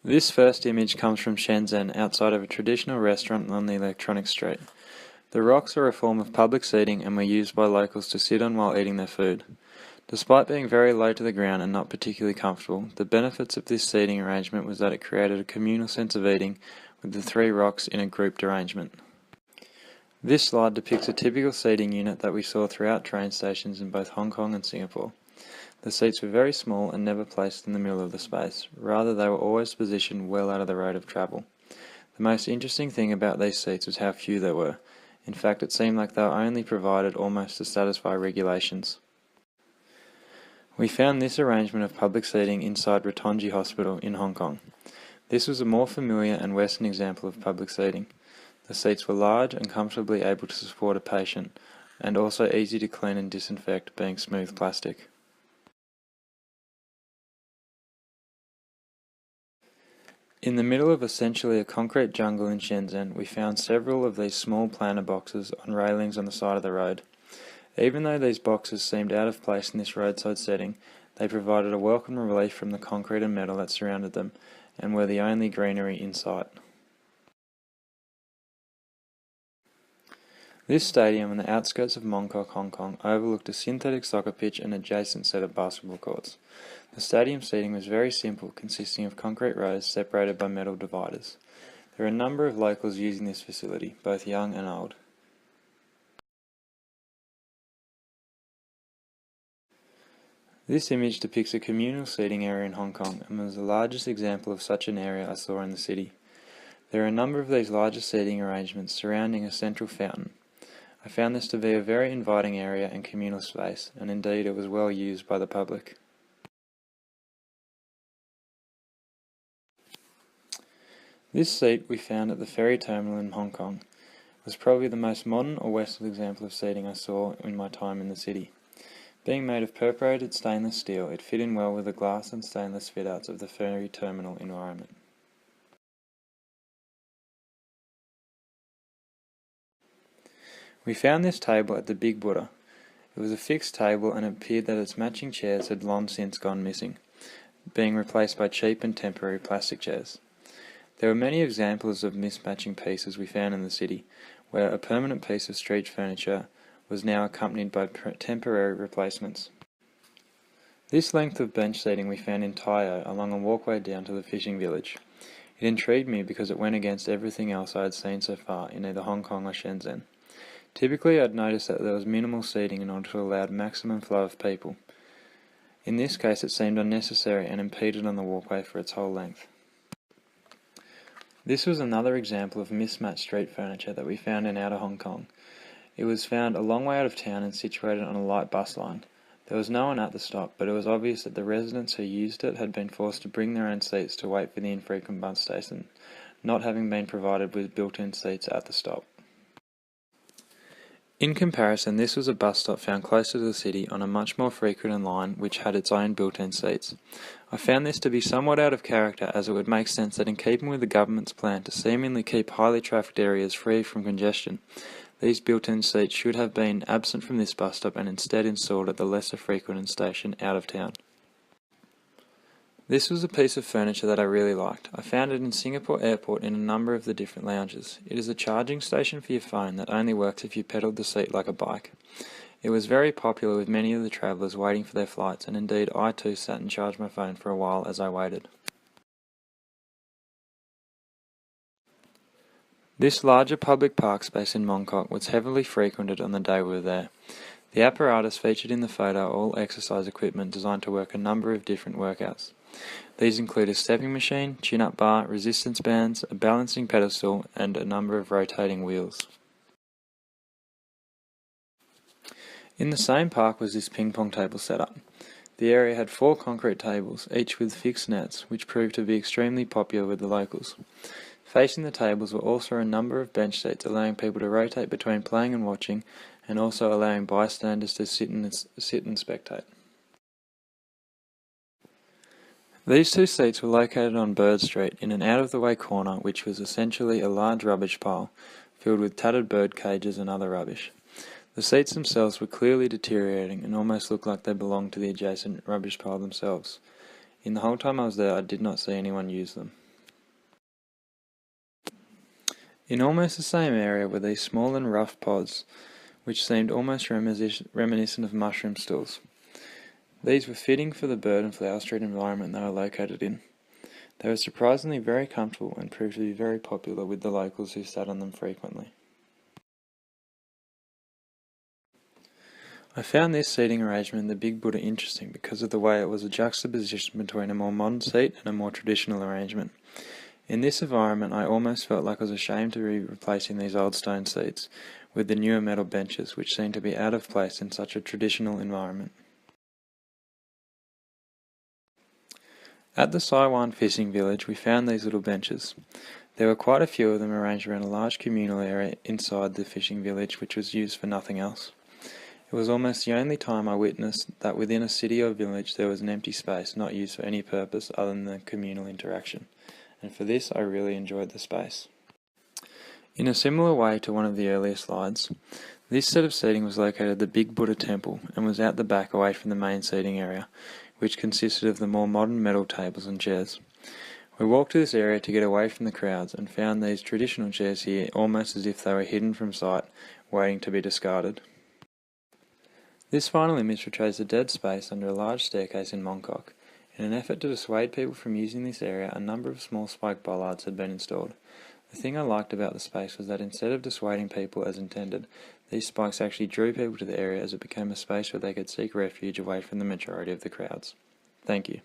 This first image comes from Shenzhen, outside of a traditional restaurant on the Electronic Street. The rocks are a form of public seating and were used by locals to sit on while eating their food. Despite being very low to the ground and not particularly comfortable, the benefits of this seating arrangement was that it created a communal sense of eating, with the three rocks in a grouped arrangement. This slide depicts a typical seating unit that we saw throughout train stations in both Hong Kong and Singapore. The seats were very small and never placed in the middle of the space, rather they were always positioned well out of the road of travel. The most interesting thing about these seats was how few there were. In fact, it seemed like they were only provided almost to satisfy regulations. We found this arrangement of public seating inside Ratonji Hospital in Hong Kong. This was a more familiar and Western example of public seating. The seats were large and comfortably able to support a patient, and also easy to clean and disinfect, being smooth plastic. In the middle of essentially a concrete jungle in Shenzhen, we found several of these small planter boxes on railings on the side of the road. Even though these boxes seemed out of place in this roadside setting, they provided a welcome relief from the concrete and metal that surrounded them, and were the only greenery in sight. This stadium on the outskirts of Mongkok, Hong Kong, overlooked a synthetic soccer pitch and adjacent set of basketball courts. The stadium seating was very simple, consisting of concrete rows separated by metal dividers. There are a number of locals using this facility, both young and old. This image depicts a communal seating area in Hong Kong and was the largest example of such an area I saw in the city. There are a number of these larger seating arrangements surrounding a central fountain. I found this to be a very inviting area and communal space, and indeed it was well used by the public. This seat we found at the ferry terminal in Hong Kong was probably the most modern or Western example of seating I saw in my time in the city. Being made of perforated stainless steel, it fit in well with the glass and stainless fit-outs of the ferry terminal environment. We found this table at the Big Buddha. It was a fixed table and it appeared that its matching chairs had long since gone missing, being replaced by cheap and temporary plastic chairs. There were many examples of mismatching pieces we found in the city, where a permanent piece of street furniture was now accompanied by temporary replacements. This length of bench seating we found in Tayo along a walkway down to the fishing village. It intrigued me because it went against everything else I had seen so far in either Hong Kong or Shenzhen. Typically, I'd noticed that there was minimal seating in order to allow maximum flow of people. In this case, it seemed unnecessary and impeded on the walkway for its whole length. This was another example of mismatched street furniture that we found in outer Hong Kong. It was found a long way out of town and situated on a light bus line. There was no one at the stop, but it was obvious that the residents who used it had been forced to bring their own seats to wait for the infrequent bus station, not having been provided with built-in seats at the stop. In comparison, this was a bus stop found closer to the city on a much more frequent line which had its own built-in seats. I found this to be somewhat out of character, as it would make sense that in keeping with the government's plan to seemingly keep highly trafficked areas free from congestion, these built-in seats should have been absent from this bus stop and instead installed at the lesser frequented station out of town. This was a piece of furniture that I really liked. I found it in Singapore Airport in a number of the different lounges. It is a charging station for your phone that only works if you pedal the seat like a bike. It was very popular with many of the travellers waiting for their flights, and indeed I too sat and charged my phone for a while as I waited. This larger public park space in Mongkok was heavily frequented on the day we were there. The apparatus featured in the photo are all exercise equipment designed to work a number of different workouts. These include a stepping machine, chin-up bar, resistance bands, a balancing pedestal, and a number of rotating wheels. In the same park was this ping-pong table setup. The area had 4 concrete tables, each with fixed nets, which proved to be extremely popular with the locals. Facing the tables were also a number of bench seats, allowing people to rotate between playing and watching, and also allowing bystanders to sit and spectate. These 2 seats were located on Bird Street in an out-of-the-way corner, which was essentially a large rubbish pile, filled with tattered bird cages and other rubbish. The seats themselves were clearly deteriorating and almost looked like they belonged to the adjacent rubbish pile themselves. In the whole time I was there, I did not see anyone use them. In almost the same area were these small and rough pods, which seemed almost reminiscent of mushroom stools. These were fitting for the bird and flower street environment they were located in. They were surprisingly very comfortable and proved to be very popular with the locals who sat on them frequently. I found this seating arrangement in the Big Buddha interesting because of the way it was a juxtaposition between a more modern seat and a more traditional arrangement. In this environment, I almost felt like I was ashamed to be replacing these old stone seats with the newer metal benches, which seemed to be out of place in such a traditional environment. At the Saiwan fishing village, we found these little benches. There were quite a few of them arranged around a large communal area inside the fishing village, which was used for nothing else. It was almost the only time I witnessed that within a city or village there was an empty space not used for any purpose other than the communal interaction, and for this I really enjoyed the space. In a similar way to one of the earlier slides, this set of seating was located at the Big Buddha Temple and was out the back away from the main seating area, which consisted of the more modern metal tables and chairs. We walked to this area to get away from the crowds and found these traditional chairs here almost as if they were hidden from sight, waiting to be discarded. This final image portrays a dead space under a large staircase in Mongkok. In an effort to dissuade people from using this area, a number of small spike bollards had been installed. The thing I liked about the space was that instead of dissuading people as intended, these spikes actually drew people to the area as it became a space where they could seek refuge away from the majority of the crowds. Thank you.